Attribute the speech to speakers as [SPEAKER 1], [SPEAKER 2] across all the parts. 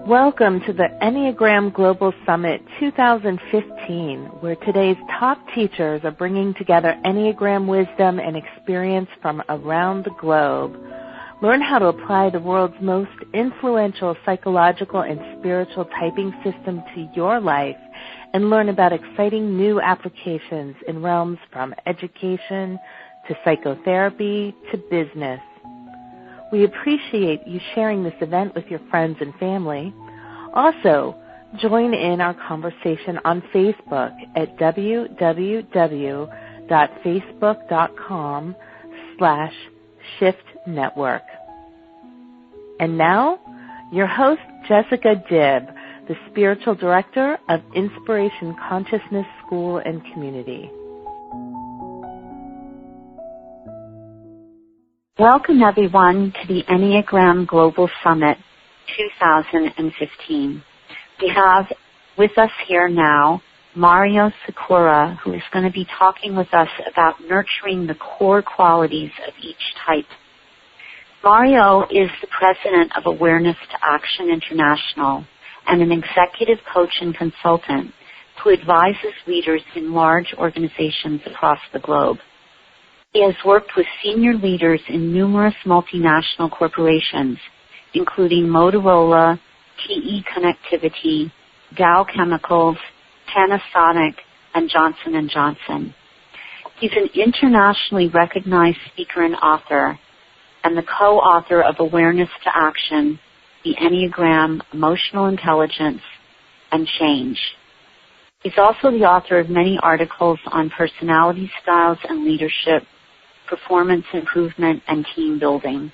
[SPEAKER 1] Welcome to the Enneagram Global Summit 2015, where today's top teachers are bringing together Enneagram wisdom and experience from around the globe. Learn how to apply the world's most influential psychological and spiritual typing system to your life and learn about exciting new applications in realms from education to psychotherapy to business. We appreciate you sharing this event with your friends and family. Also, join in our conversation on Facebook at www.facebook.com/shiftnetwork. And now, your host, Jessica Dibb, the Spiritual Director of Inspiration Consciousness School and Community.
[SPEAKER 2] Welcome, everyone, to the Enneagram Global Summit 2015. We have with us here now Mario Sikora, who is going to be talking with us about nurturing the core qualities of each type. Mario is the president of Awareness to Action International and an executive coach and consultant who advises leaders in large organizations across the globe. He has worked with senior leaders in numerous multinational corporations, including Motorola, TE Connectivity, Dow Chemicals, Panasonic, and Johnson & Johnson. He's an internationally recognized speaker and author, and the co-author of Awareness to Action, the Enneagram, Emotional Intelligence, and Change. He's also the author of many articles on personality styles and leadership, performance improvement, and team building.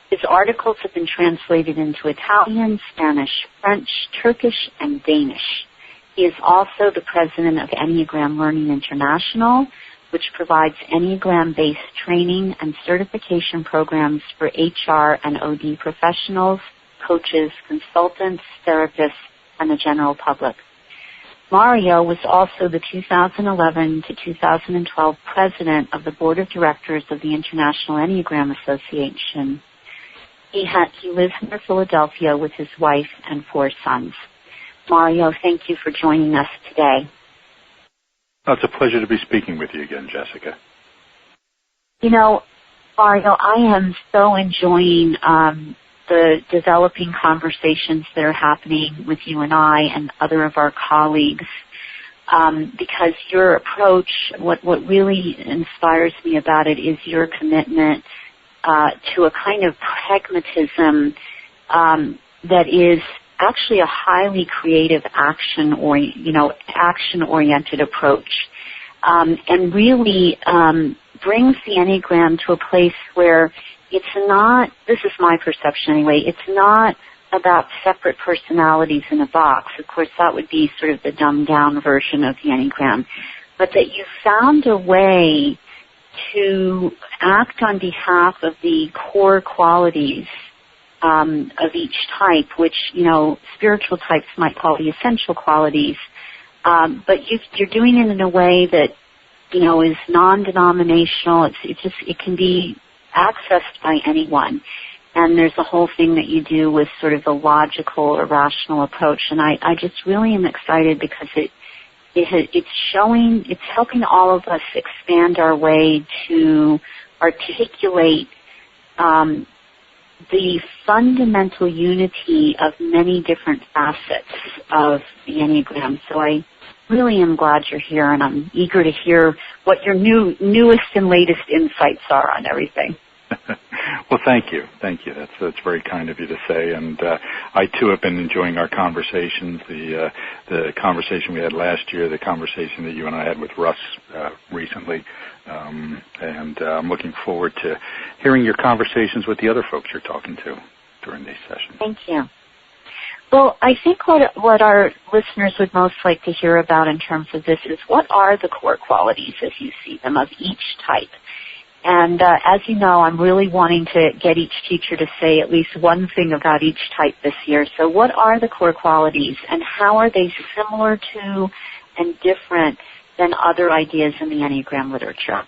[SPEAKER 2] His articles have been translated into Italian, Spanish, French, Turkish, and Danish. He is also the president of Enneagram Learning International, which provides Enneagram-based training and certification programs for HR and OD professionals, coaches, consultants, therapists, and the general public. Mario was also the 2011 to 2012 president of the board of directors of the International Enneagram Association. He lives near Philadelphia with his wife and 4 sons. Mario, thank you for joining us today.
[SPEAKER 3] Oh, it's a pleasure to be speaking with you again, Jessica.
[SPEAKER 2] You know, Mario, I am so enjoying the developing conversations that are happening with you and I and other of our colleagues, because your approach, what really inspires me about it is your commitment to a kind of pragmatism that is actually a highly creative action-oriented approach, and really brings the Enneagram to a place where it's not, this is my perception anyway, it's not about separate personalities in a box. Of course, that would be sort of the dumbed-down version of the Enneagram. But that you found a way to act on behalf of the core qualities of each type, which, spiritual types might call the essential qualities. But you're doing it in a way that, is non-denominational. It can be accessed by anyone. And there's a whole thing that you do with sort of the logical or rational approach. And I just really am excited because it's helping all of us expand our way to articulate the fundamental unity of many different facets of the Enneagram. So I really am glad you're here, and I'm eager to hear what your newest and latest insights are on everything.
[SPEAKER 3] Well, thank you. That's very kind of you to say. And I too have been enjoying our conversations. The conversation we had last year, the conversation that you and I had with Russ recently, and I'm looking forward to hearing your conversations with the other folks you're talking to during these sessions.
[SPEAKER 2] Thank you. Well, I think what our listeners would most like to hear about in terms of this is what are the core qualities as you see them of each type. And as you know, I'm really wanting to get each teacher to say at least one thing about each type this year. So what are the core qualities, and how are they similar to and different than other ideas in the Enneagram literature?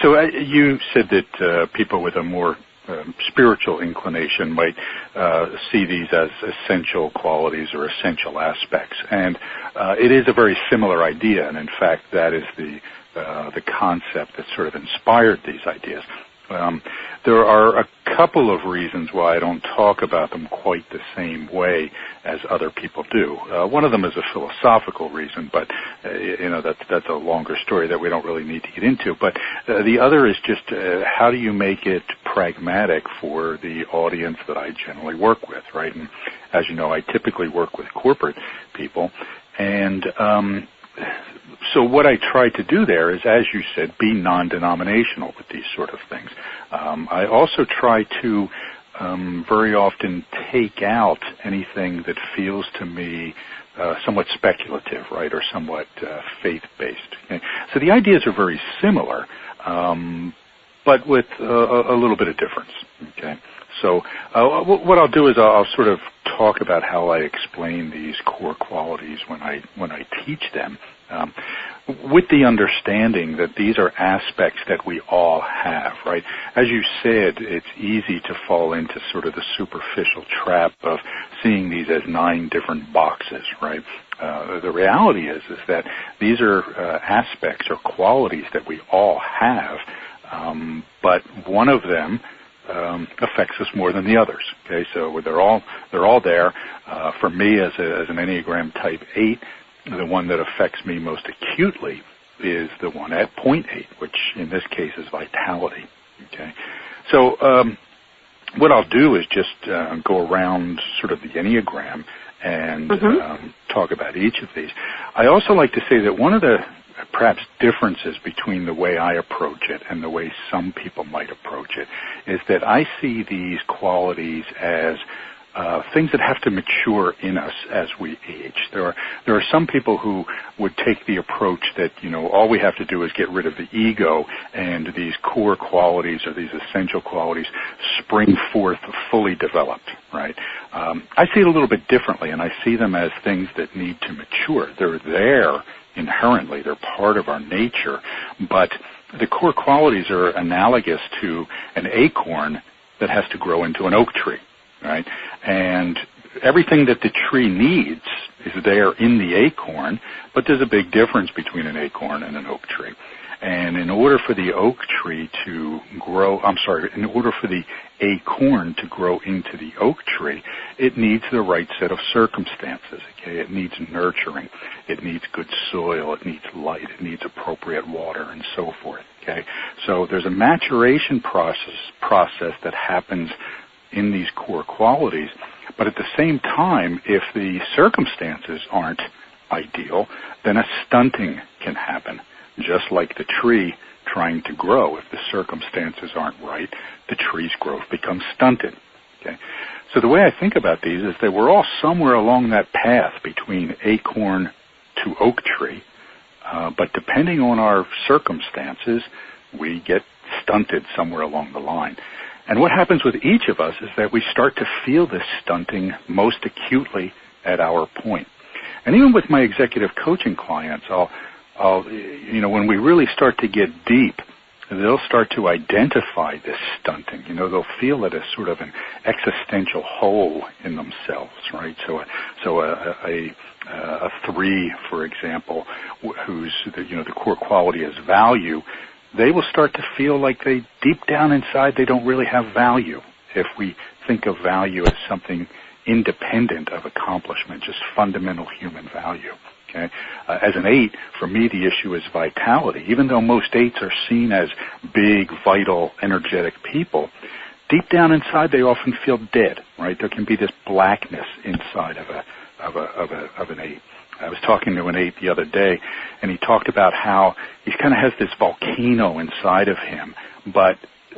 [SPEAKER 3] So you said that people with a more spiritual inclination might see these as essential qualities or essential aspects. And it is a very similar idea, and in fact, that is the concept that sort of inspired these ideas. There are a couple of reasons why I don't talk about them quite the same way as other people do. One of them is a philosophical reason, but that's a longer story that we don't really need to get into. But the other is just how do you make it pragmatic for the audience that I generally work with, right? And as you know, I typically work with corporate people, and so what I try to do there is, as you said, be non-denominational with these sort of things. I also try to very often take out anything that feels to me somewhat speculative, right, or somewhat faith-based. Okay? So the ideas are very similar, but with a little bit of difference. Okay. So what I'll do is I'll sort of talk about how I explain these core qualities when I teach them, with the understanding that these are aspects that we all have, right? As you said, it's easy to fall into sort of the superficial trap of seeing these as 9 different boxes, right? The reality is that these are aspects or qualities that we all have, but one of them affects us more than the others. Okay, so they're all there. For me, as an Enneagram Type 8, the one that affects me most acutely is the one at 0.8, which in this case is vitality. Okay, so what I'll do is just go around sort of the Enneagram and talk about each of these. I also like to say that one of the perhaps differences between the way I approach it and the way some people might approach it is that I see these qualities as things that have to mature in us as we age. There are some people who would take the approach that, all we have to do is get rid of the ego and these core qualities or these essential qualities spring forth fully developed, right? I see it a little bit differently, and I see them as things that need to mature. They're there inherently. They're part of our nature, but the core qualities are analogous to an acorn that has to grow into an oak tree, right? And everything that the tree needs is there in the acorn, but there's a big difference between an acorn and an oak tree. And in order for the in order for the acorn to grow into the oak tree, it needs the right set of circumstances, okay? It needs nurturing, it needs good soil, it needs light, it needs appropriate water, and so forth, okay? So there's a maturation process that happens in these core qualities, but at the same time, if the circumstances aren't ideal, then a stunting can happen. Just like the tree trying to grow, if the circumstances aren't right, the tree's growth becomes stunted. Okay? So the way I think about these is that we're all somewhere along that path between acorn to oak tree, but depending on our circumstances, we get stunted somewhere along the line. And what happens with each of us is that we start to feel this stunting most acutely at our point. And even with my executive coaching clients, when we really start to get deep, they'll start to identify this stunting. They'll feel it as sort of an existential hole in themselves, right? So a 3, for example, whose the core quality is value, they will start to feel like deep down inside they don't really have value. If we think of value as something independent of accomplishment, just fundamental human value. Okay? As an 8, for me, the issue is vitality. Even though most 8s are seen as big, vital, energetic people, deep down inside they often feel dead. Right? There can be this blackness inside of an 8. I was talking to an 8 the other day, and he talked about how he kind of has this volcano inside of him, but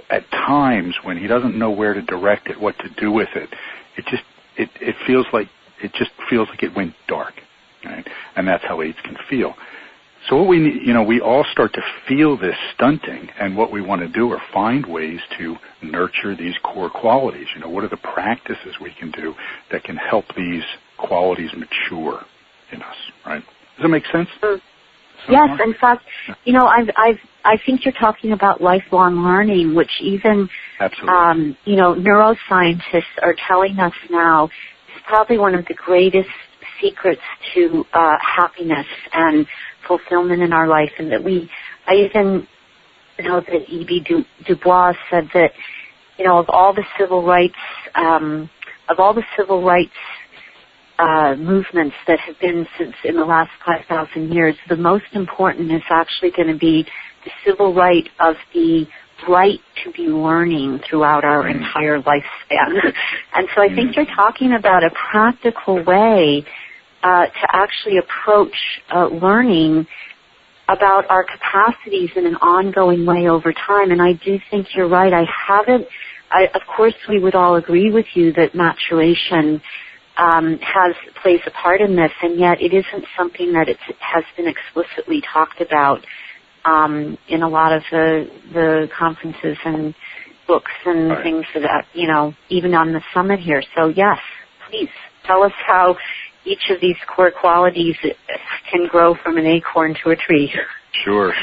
[SPEAKER 3] at times when he doesn't know where to direct it, what to do with it, it feels like it went dark. Right? And that's how 8s can feel. So what we need, we all start to feel this stunting, and what we want to do are find ways to nurture these core qualities. What are the practices we can do that can help these qualities mature in us, right? Does that make sense?
[SPEAKER 2] Yes, in fact, I think you're talking about lifelong learning, which even,
[SPEAKER 3] Absolutely.
[SPEAKER 2] Neuroscientists are telling us now is probably one of the greatest secrets to happiness and fulfillment in our life, and that I even know that E.B. Du Bois said that, of all the civil rights movements that have been since in the last 5,000 years, the most important is actually going to be the civil right of the right to be learning throughout our entire lifespan. And so I think you're talking about a practical way to actually approach learning about our capacities in an ongoing way over time. And I do think you're right. Of course, we would all agree with you that maturation plays a part in this, and yet it isn't something that has been explicitly talked about in a lot of the conferences and books and things that, even on the summit here. So yes, please tell us how each of these core qualities can grow from an acorn to a tree.
[SPEAKER 3] Sure.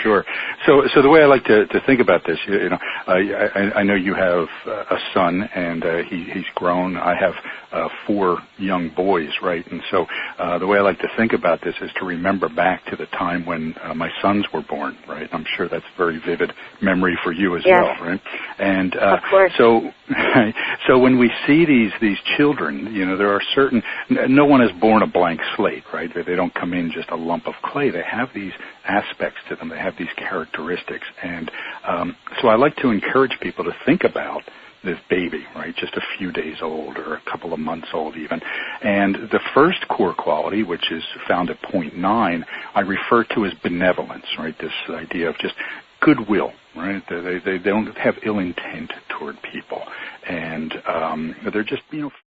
[SPEAKER 3] So the way I like to think about this, I know you have a son, and he's grown. I have 4 young boys, right? And so the way I like to think about this is to remember back to the time when my sons were born, right? I'm sure that's a very vivid memory for you as well, right? And
[SPEAKER 2] of course.
[SPEAKER 3] So when we see these children, there are no one is born a blank slate, right? They don't come in just a lump of clay. They have these aspects to them. They have these characteristics. And so I like to encourage people to think about this baby, right, just a few days old or a couple of months old even. And the first core quality, which is found at point 9, I refer to as benevolence, right, this idea of just goodwill, right? They don't have ill intent toward people. And they're just,